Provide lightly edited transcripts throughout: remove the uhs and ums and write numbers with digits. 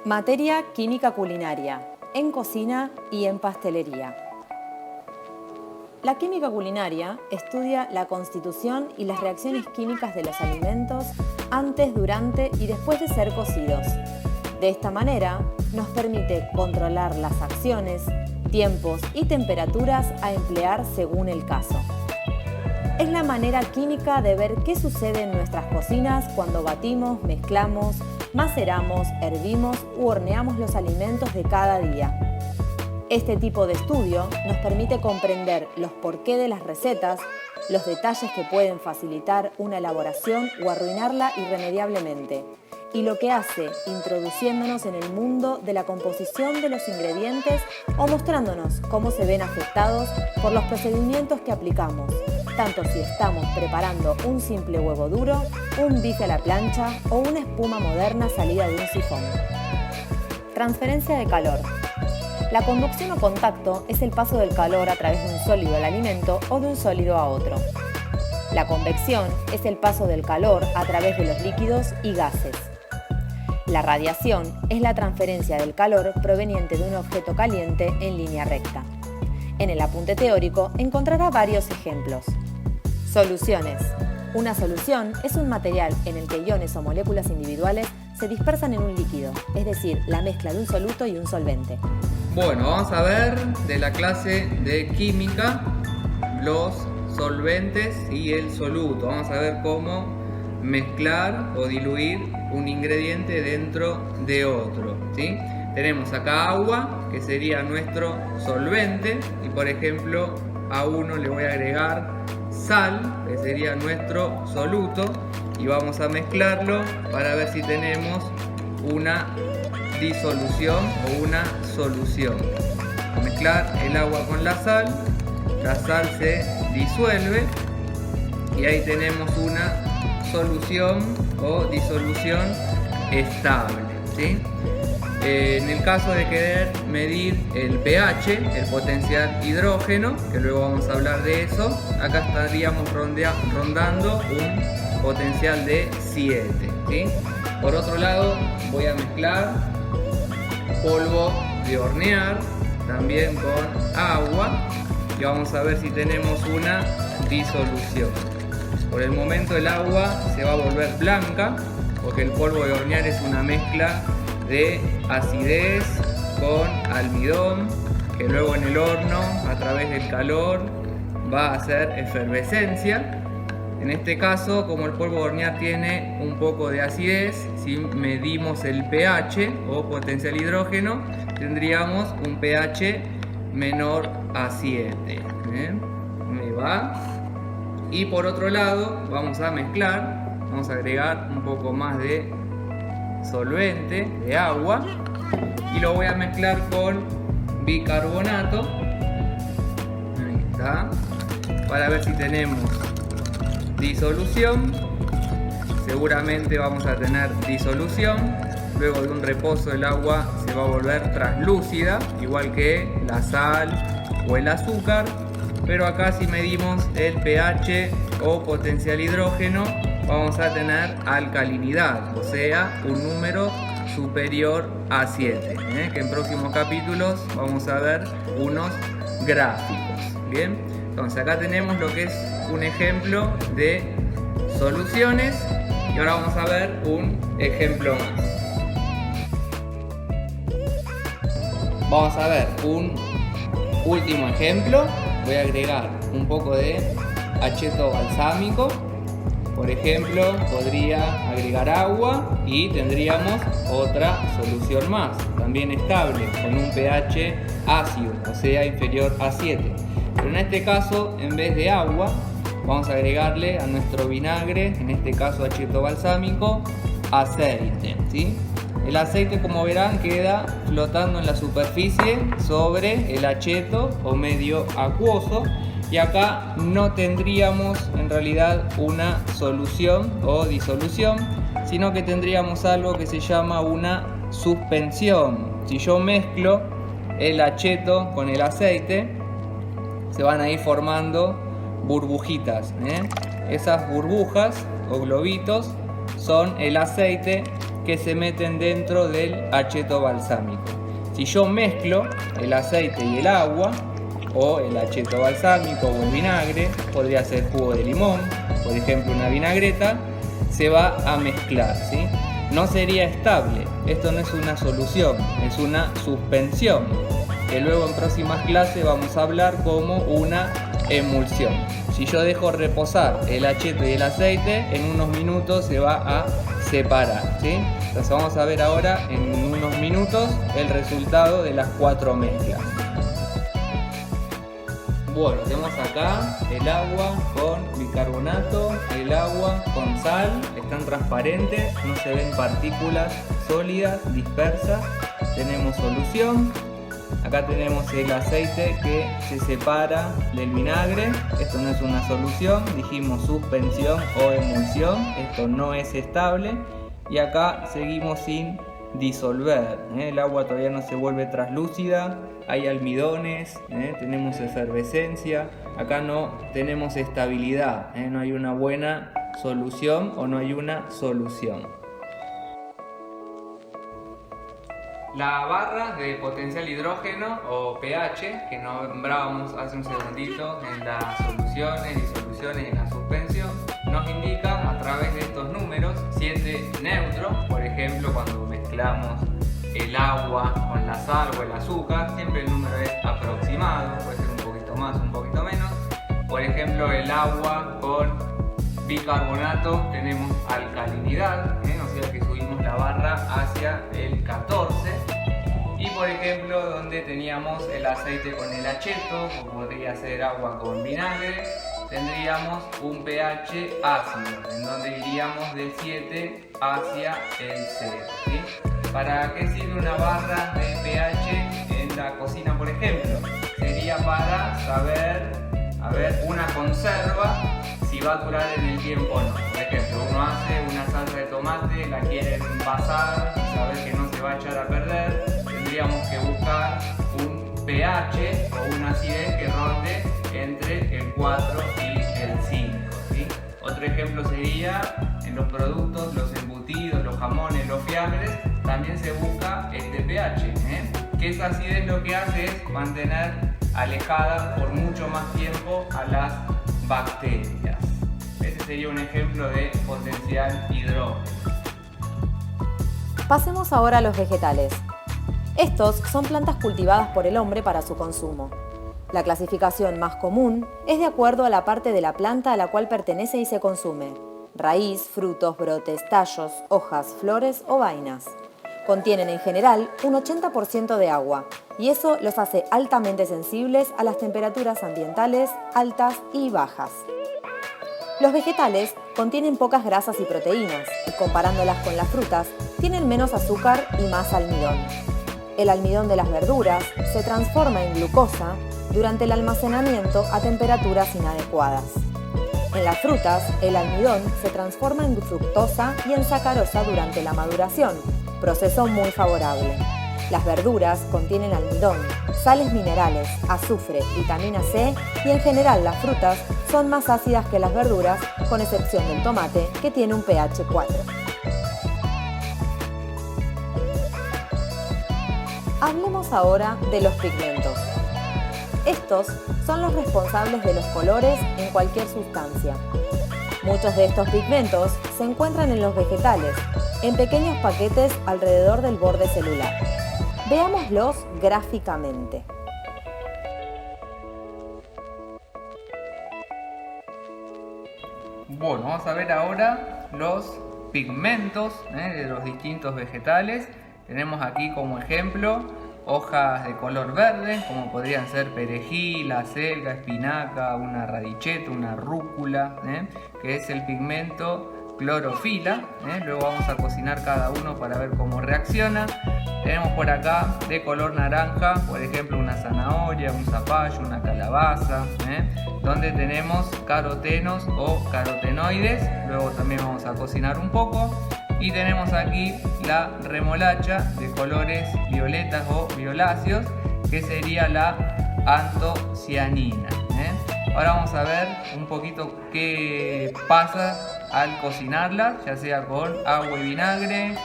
Materia química culinaria, en cocina y en pastelería. La química culinaria estudia la constitución y las reacciones químicas de los alimentos antes, durante y después de ser cocidos. De esta manera, nos permite controlar las acciones, tiempos y temperaturas a emplear según el caso. Es la manera química de ver qué sucede en nuestras cocinas cuando batimos, mezclamos, maceramos, hervimos u horneamos los alimentos de cada día. Este tipo de estudio nos permite comprender los porqué de las recetas, los detalles que pueden facilitar una elaboración o arruinarla irremediablemente, y lo que hace introduciéndonos en el mundo de la composición de los ingredientes o mostrándonos cómo se ven afectados por los procedimientos que aplicamos, tanto si estamos preparando un simple huevo duro, un bife a la plancha o una espuma moderna salida de un sifón. Transferencia de calor. La conducción o contacto es el paso del calor a través de un sólido al alimento o de un sólido a otro. La convección es el paso del calor a través de los líquidos y gases. La radiación es la transferencia del calor proveniente de un objeto caliente en línea recta. En el apunte teórico encontrará varios ejemplos. Soluciones. Una solución es un material en el que iones o moléculas individuales se dispersan en un líquido, es decir, la mezcla de un soluto y un solvente. Bueno, vamos a ver de la clase de química los solventes y el soluto. Vamos a ver cómo mezclar o diluir un ingrediente dentro de otro, ¿sí? Tenemos acá agua, que sería nuestro solvente, y por ejemplo a uno le voy a agregar sal, que sería nuestro soluto, y vamos a mezclarlo para ver si tenemos una disolución o una solución. A mezclar el agua con la sal se disuelve y ahí tenemos una solución o disolución estable, ¿sí? En el caso de querer medir el pH, el potencial hidrógeno, que luego vamos a hablar de eso, acá estaríamos rondando un potencial de 7, ¿sí? Por otro lado, voy a mezclar polvo de hornear también con agua y vamos a ver si tenemos una disolución. Por el momento el agua se va a volver blanca porque el polvo de hornear es una mezcla de acidez con almidón que luego en el horno a través del calor va a hacer efervescencia. En este caso, como el polvo de hornear tiene un poco de acidez, si medimos el pH o potencial hidrógeno, tendríamos un pH menor a 7. Me va. Y por otro lado, vamos a mezclar, vamos a agregar un poco más de solvente, de agua, y lo voy a mezclar con bicarbonato. Ahí está. Para ver si tenemos disolución. Seguramente vamos a tener disolución. Luego de un reposo el agua se va a volver translúcida, igual que la sal o el azúcar. Pero acá si medimos el pH o potencial hidrógeno vamos a tener alcalinidad, o sea, un número superior a 7, que en próximos capítulos vamos a ver unos gráficos. Bien, entonces acá tenemos lo que es un ejemplo de soluciones y ahora vamos a ver un ejemplo más. Vamos a ver un último ejemplo. Voy a agregar un poco de acheto balsámico. Por ejemplo, podría agregar agua y tendríamos otra solución más, también estable, con un pH ácido, o sea, inferior a 7. Pero en este caso, en vez de agua, vamos a agregarle a nuestro vinagre, en este caso acheto balsámico, aceite, ¿sí? El aceite, como verán, queda flotando en la superficie sobre el acheto o medio acuoso. Y acá no tendríamos en realidad una solución o disolución, sino que tendríamos algo que se llama una suspensión. Si yo mezclo el acheto con el aceite, se van a ir formando burbujitas, Esas burbujas o globitos son el aceite que se meten dentro del acheto balsámico. Si yo mezclo el aceite y el agua, o el acheto balsámico o el vinagre, podría ser jugo de limón, por ejemplo una vinagreta, se va a mezclar, ¿sí? No sería estable, esto no es una solución, es una suspensión, que luego en próximas clases vamos a hablar como una emulsión. Si yo dejo reposar el acheto y el aceite, en unos minutos se va a separar, ¿sí? Entonces vamos a ver ahora en unos minutos el resultado de las 4 mezclas. Bueno, tenemos acá el agua con bicarbonato, el agua con sal, están transparentes, no se ven partículas sólidas, dispersas. Tenemos solución, acá tenemos el aceite que se separa del vinagre, esto no es una solución, dijimos suspensión o emulsión, esto no es estable. Y acá seguimos sin disolver, el agua todavía no se vuelve translúcida, hay almidones, tenemos efervescencia, acá no tenemos estabilidad, no hay una buena solución o no hay una solución. La barra de potencial hidrógeno o pH que nombrábamos hace un segundito en las soluciones, disoluciones y en la suspensión nos indica a través de estos números 7 neutros, por ejemplo cuando mezclamos el agua con la sal o el azúcar, siempre el número es aproximado, puede ser un poquito más, un poquito menos. Por ejemplo el agua con bicarbonato tenemos alcalinidad, o sea que subimos la barra hacia el 14. Y por ejemplo donde teníamos el aceite con el acheto, o podría ser agua con vinagre, tendríamos un pH ácido, en donde iríamos del 7 hacia el 0, ¿sí? ¿Para qué sirve una barra de pH en la cocina, por ejemplo? Sería para saber, una conserva si va a durar en el tiempo o no. Por ejemplo, uno hace una salsa de tomate, la quiere envasar y saber que no se va a echar a perder, tendríamos que buscar un pH o una acidez que ronde entre el 4 y el 5, ¿sí? Otro ejemplo sería en los productos, los embutidos, los jamones, los fiambres, también se busca este pH, que esa acidez lo que hace es mantener alejada por mucho más tiempo a las bacterias. Ese sería un ejemplo de potencial hidrógeno. Pasemos ahora a los vegetales. Estos son plantas cultivadas por el hombre para su consumo. La clasificación más común es de acuerdo a la parte de la planta a la cual pertenece y se consume: raíz, frutos, brotes, tallos, hojas, flores o vainas. Contienen en general un 80% de agua y eso los hace altamente sensibles a las temperaturas ambientales altas y bajas. Los vegetales contienen pocas grasas y proteínas y comparándolas con las frutas tienen menos azúcar y más almidón. El almidón de las verduras se transforma en glucosa durante el almacenamiento a temperaturas inadecuadas. En las frutas, el almidón se transforma en fructosa y en sacarosa durante la maduración, proceso muy favorable. Las verduras contienen almidón, sales minerales, azufre, vitamina C y en general las frutas son más ácidas que las verduras, con excepción del tomate, que tiene un pH 4. Hablemos ahora de los pigmentos. Estos son los responsables de los colores en cualquier sustancia. Muchos de estos pigmentos se encuentran en los vegetales, en pequeños paquetes alrededor del borde celular. Veámoslos gráficamente. Bueno, vamos a ver ahora los pigmentos de los distintos vegetales. Tenemos aquí como ejemplo hojas de color verde, como podrían ser perejil, acelga, espinaca, una radicheta, una rúcula, que es el pigmento clorofila. Luego vamos a cocinar cada uno para ver cómo reacciona. Tenemos por acá de color naranja, por ejemplo, una zanahoria, un zapallo, una calabaza, donde tenemos carotenos o carotenoides. Luego también vamos a cocinar un poco. Y tenemos aquí la remolacha de colores violetas o violáceos, que sería la antocianina. Ahora vamos a ver un poquito qué pasa al cocinarlas, ya sea con agua y vinagre,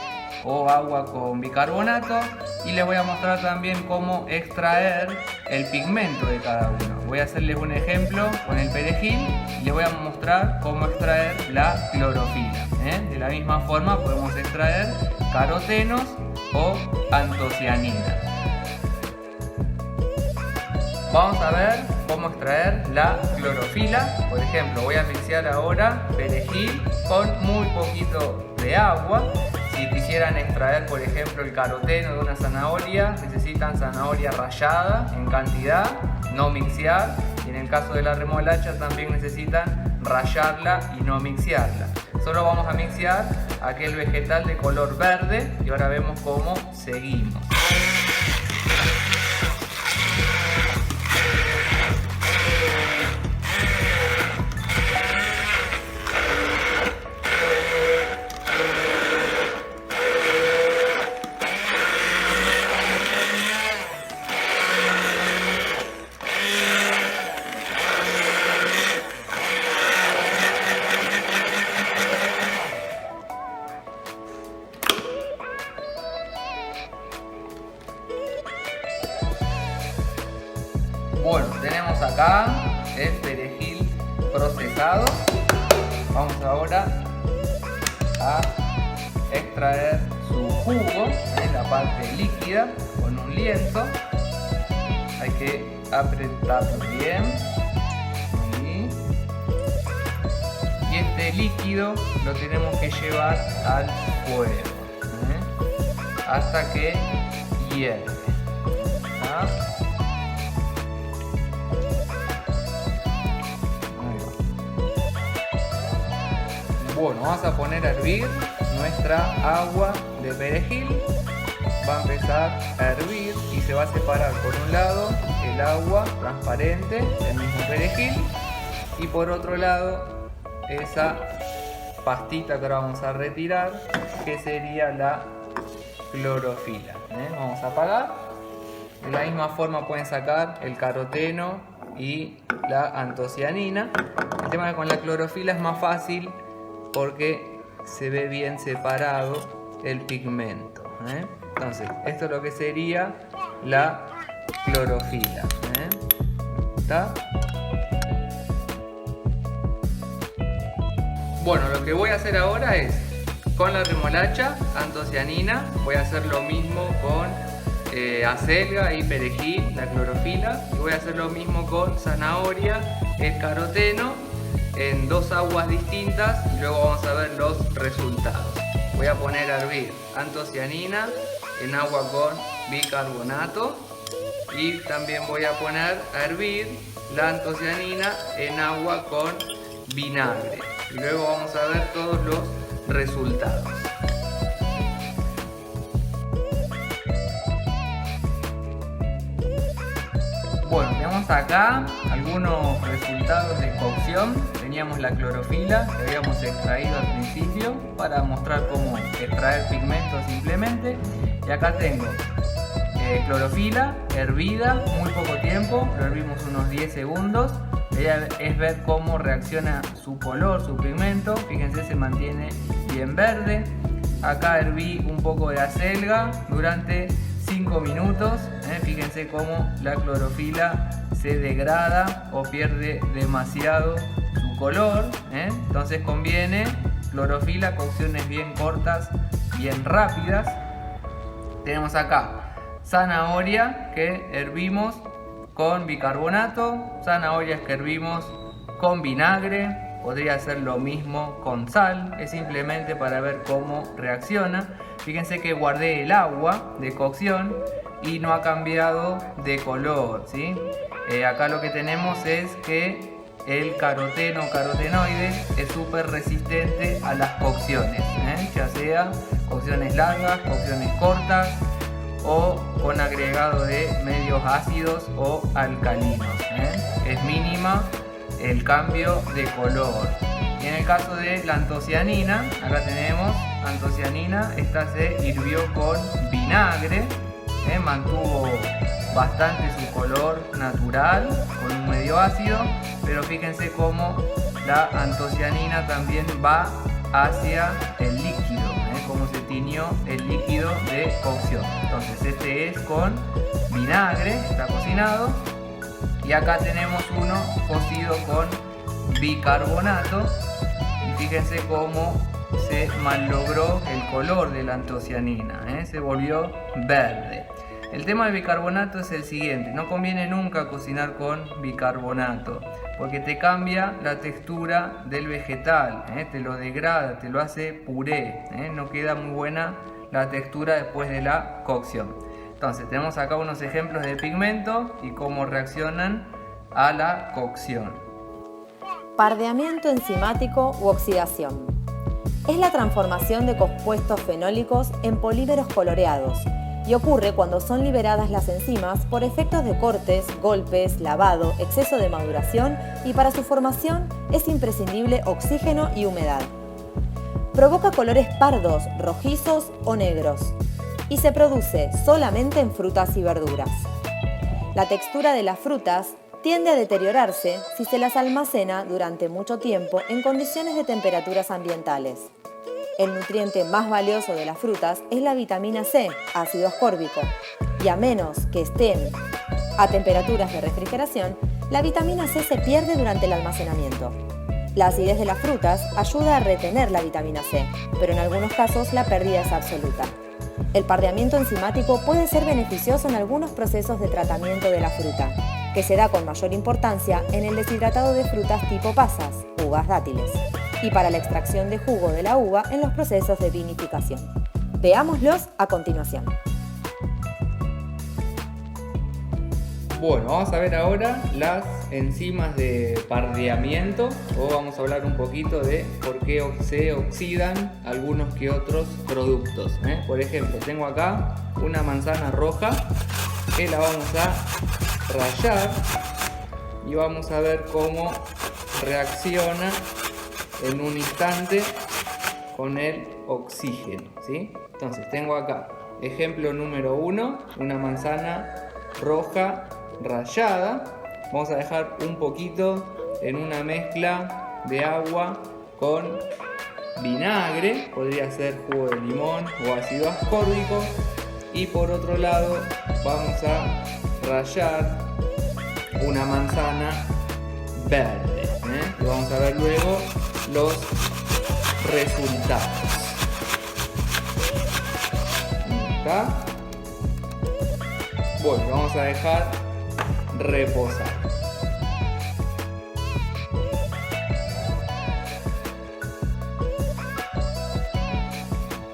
o agua con bicarbonato, y les voy a mostrar también cómo extraer el pigmento de cada uno. Voy a hacerles un ejemplo con el perejil y les voy a mostrar cómo extraer la clorofila. De la misma forma podemos extraer carotenos o antocianina. Vamos a ver cómo extraer la clorofila. Por ejemplo, voy a mixear ahora perejil con muy poquito de agua. Si quisieran extraer, por ejemplo, el caroteno de una zanahoria, necesitan zanahoria rallada en cantidad, no mixear. Y en el caso de la remolacha también necesitan rallarla y no mixearla. Solo vamos a mixear aquel vegetal de color verde y ahora vemos cómo seguimos. Bueno, tenemos acá el perejil procesado. Vamos ahora a extraer su jugo en la parte líquida con un lienzo. Hay que apretarlo bien. Y este líquido lo tenemos que llevar al fuego hasta que hierve. Bueno, vamos a poner a hervir nuestra agua de perejil. Va a empezar a hervir y se va a separar por un lado el agua transparente del mismo perejil y por otro lado esa pastita que ahora vamos a retirar, que sería la clorofila. Vamos a apagar. De la misma forma pueden sacar el caroteno y la antocianina. El tema es que con la clorofila es más fácil porque se ve bien separado el pigmento. Entonces, esto es lo que sería la clorofila. ¿Está? Bueno, lo que voy a hacer ahora es, con la remolacha, antocianina, voy a hacer lo mismo con acelga y perejil, la clorofila, y voy a hacer lo mismo con zanahoria, el caroteno, en dos aguas distintas y luego vamos a ver los resultados. Voy a poner a hervir antocianina en agua con bicarbonato y también voy a poner a hervir la antocianina en agua con vinagre y luego vamos a ver todos los resultados. Bueno, tenemos acá algunos resultados de cocción. Teníamos la clorofila que habíamos extraído al principio para mostrar cómo extraer pigmentos simplemente. Y acá tengo clorofila hervida muy poco tiempo, lo hervimos unos 10 segundos. La idea es ver cómo reacciona su color, su pigmento. Fíjense, se mantiene bien verde. Acá herví un poco de acelga durante 5 minutos. Fíjense cómo la clorofila se degrada o pierde demasiado su color. Entonces conviene clorofila, cocciones bien cortas, bien rápidas. Tenemos acá zanahoria que hervimos con bicarbonato, zanahorias que hervimos con vinagre. Podría hacer lo mismo con sal, es simplemente para ver cómo reacciona. Fíjense que guardé el agua de cocción y no ha cambiado de color, ¿sí? Acá lo que tenemos es que el carotenoide es súper resistente a las cocciones, ya sea cocciones largas, cocciones cortas o con agregado de medios ácidos o alcalinos. Es mínima el cambio de color. Y en el caso de la antocianina, acá tenemos antocianina, esta se hirvió con vinagre, mantuvo bastante su color natural con un medio ácido, pero fíjense cómo la antocianina también va hacia el líquido, cómo se tiñó el líquido de cocción. Entonces este es con vinagre, está cocinado. Y acá tenemos uno cocido con bicarbonato. Y fíjense cómo se malogró el color de la antocianina, se volvió verde. El tema del bicarbonato es el siguiente: no conviene nunca cocinar con bicarbonato porque te cambia la textura del vegetal, te lo degrada, te lo hace puré, no queda muy buena la textura después de la cocción. Entonces tenemos acá unos ejemplos de pigmento y cómo reaccionan a la cocción. Pardeamiento enzimático u oxidación. Es la transformación de compuestos fenólicos en polímeros coloreados y ocurre cuando son liberadas las enzimas por efectos de cortes, golpes, lavado, exceso de maduración, y para su formación es imprescindible oxígeno y humedad. Provoca colores pardos, rojizos o negros y se produce solamente en frutas y verduras. La textura de las frutas tiende a deteriorarse si se las almacena durante mucho tiempo en condiciones de temperaturas ambientales. El nutriente más valioso de las frutas es la vitamina C, ácido ascórbico, y a menos que estén a temperaturas de refrigeración, la vitamina C se pierde durante el almacenamiento. La acidez de las frutas ayuda a retener la vitamina C, pero en algunos casos la pérdida es absoluta. El pardeamiento enzimático puede ser beneficioso en algunos procesos de tratamiento de la fruta, que se da con mayor importancia en el deshidratado de frutas tipo pasas, uvas, dátiles, y para la extracción de jugo de la uva en los procesos de vinificación. Veámoslos a continuación. Bueno, vamos a ver ahora las enzimas de pardeamiento, o vamos a hablar un poquito de por qué se oxidan algunos que otros productos. Por ejemplo, tengo acá una manzana roja que la vamos a rallar y vamos a ver cómo reacciona en un instante con el oxígeno, ¿sí? Entonces tengo acá ejemplo número 1, una manzana roja rallada. Vamos a dejar un poquito en una mezcla de agua con vinagre, podría ser jugo de limón o ácido ascórbico, y por otro lado vamos a rallar una manzana verde, y vamos a ver luego los resultados. ¿Está? Bueno, vamos a dejar reposar.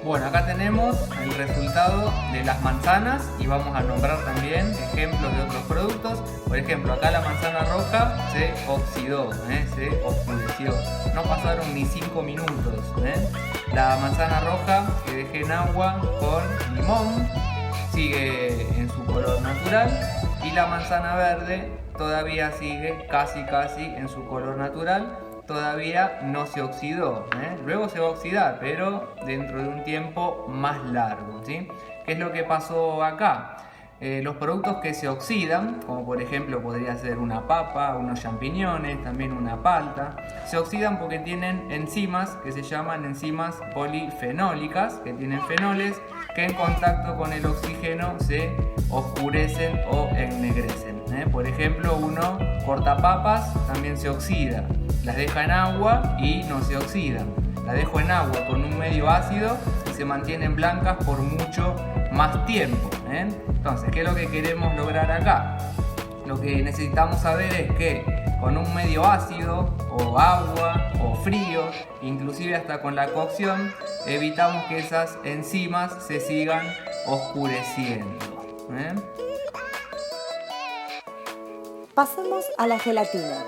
Bueno, acá tenemos el resultado de las manzanas y vamos a nombrar también ejemplos de otros productos. Por ejemplo, acá la manzana roja se oxidó, se oscureció. No pasaron ni 5 minutos. La manzana roja que dejé en agua con limón sigue en su color natural, y la manzana verde todavía sigue casi en su color natural. Todavía no se oxidó, luego se va a oxidar, pero dentro de un tiempo más largo, ¿sí? ¿Qué es lo que pasó acá? Los productos que se oxidan, como por ejemplo podría ser una papa, unos champiñones, también una palta, se oxidan porque tienen enzimas que se llaman enzimas polifenólicas, que tienen fenoles que en contacto con el oxígeno se oscurecen o ennegrecen. Por ejemplo, uno corta papas, también se oxida, las deja en agua y no se oxidan. Las dejo en agua con un medio ácido y se mantienen blancas por mucho más tiempo. Entonces, ¿qué es lo que queremos lograr acá? Lo que necesitamos saber es que con un medio ácido o agua o frío, inclusive hasta con la cocción, evitamos que esas enzimas se sigan oscureciendo. Pasemos a la gelatina.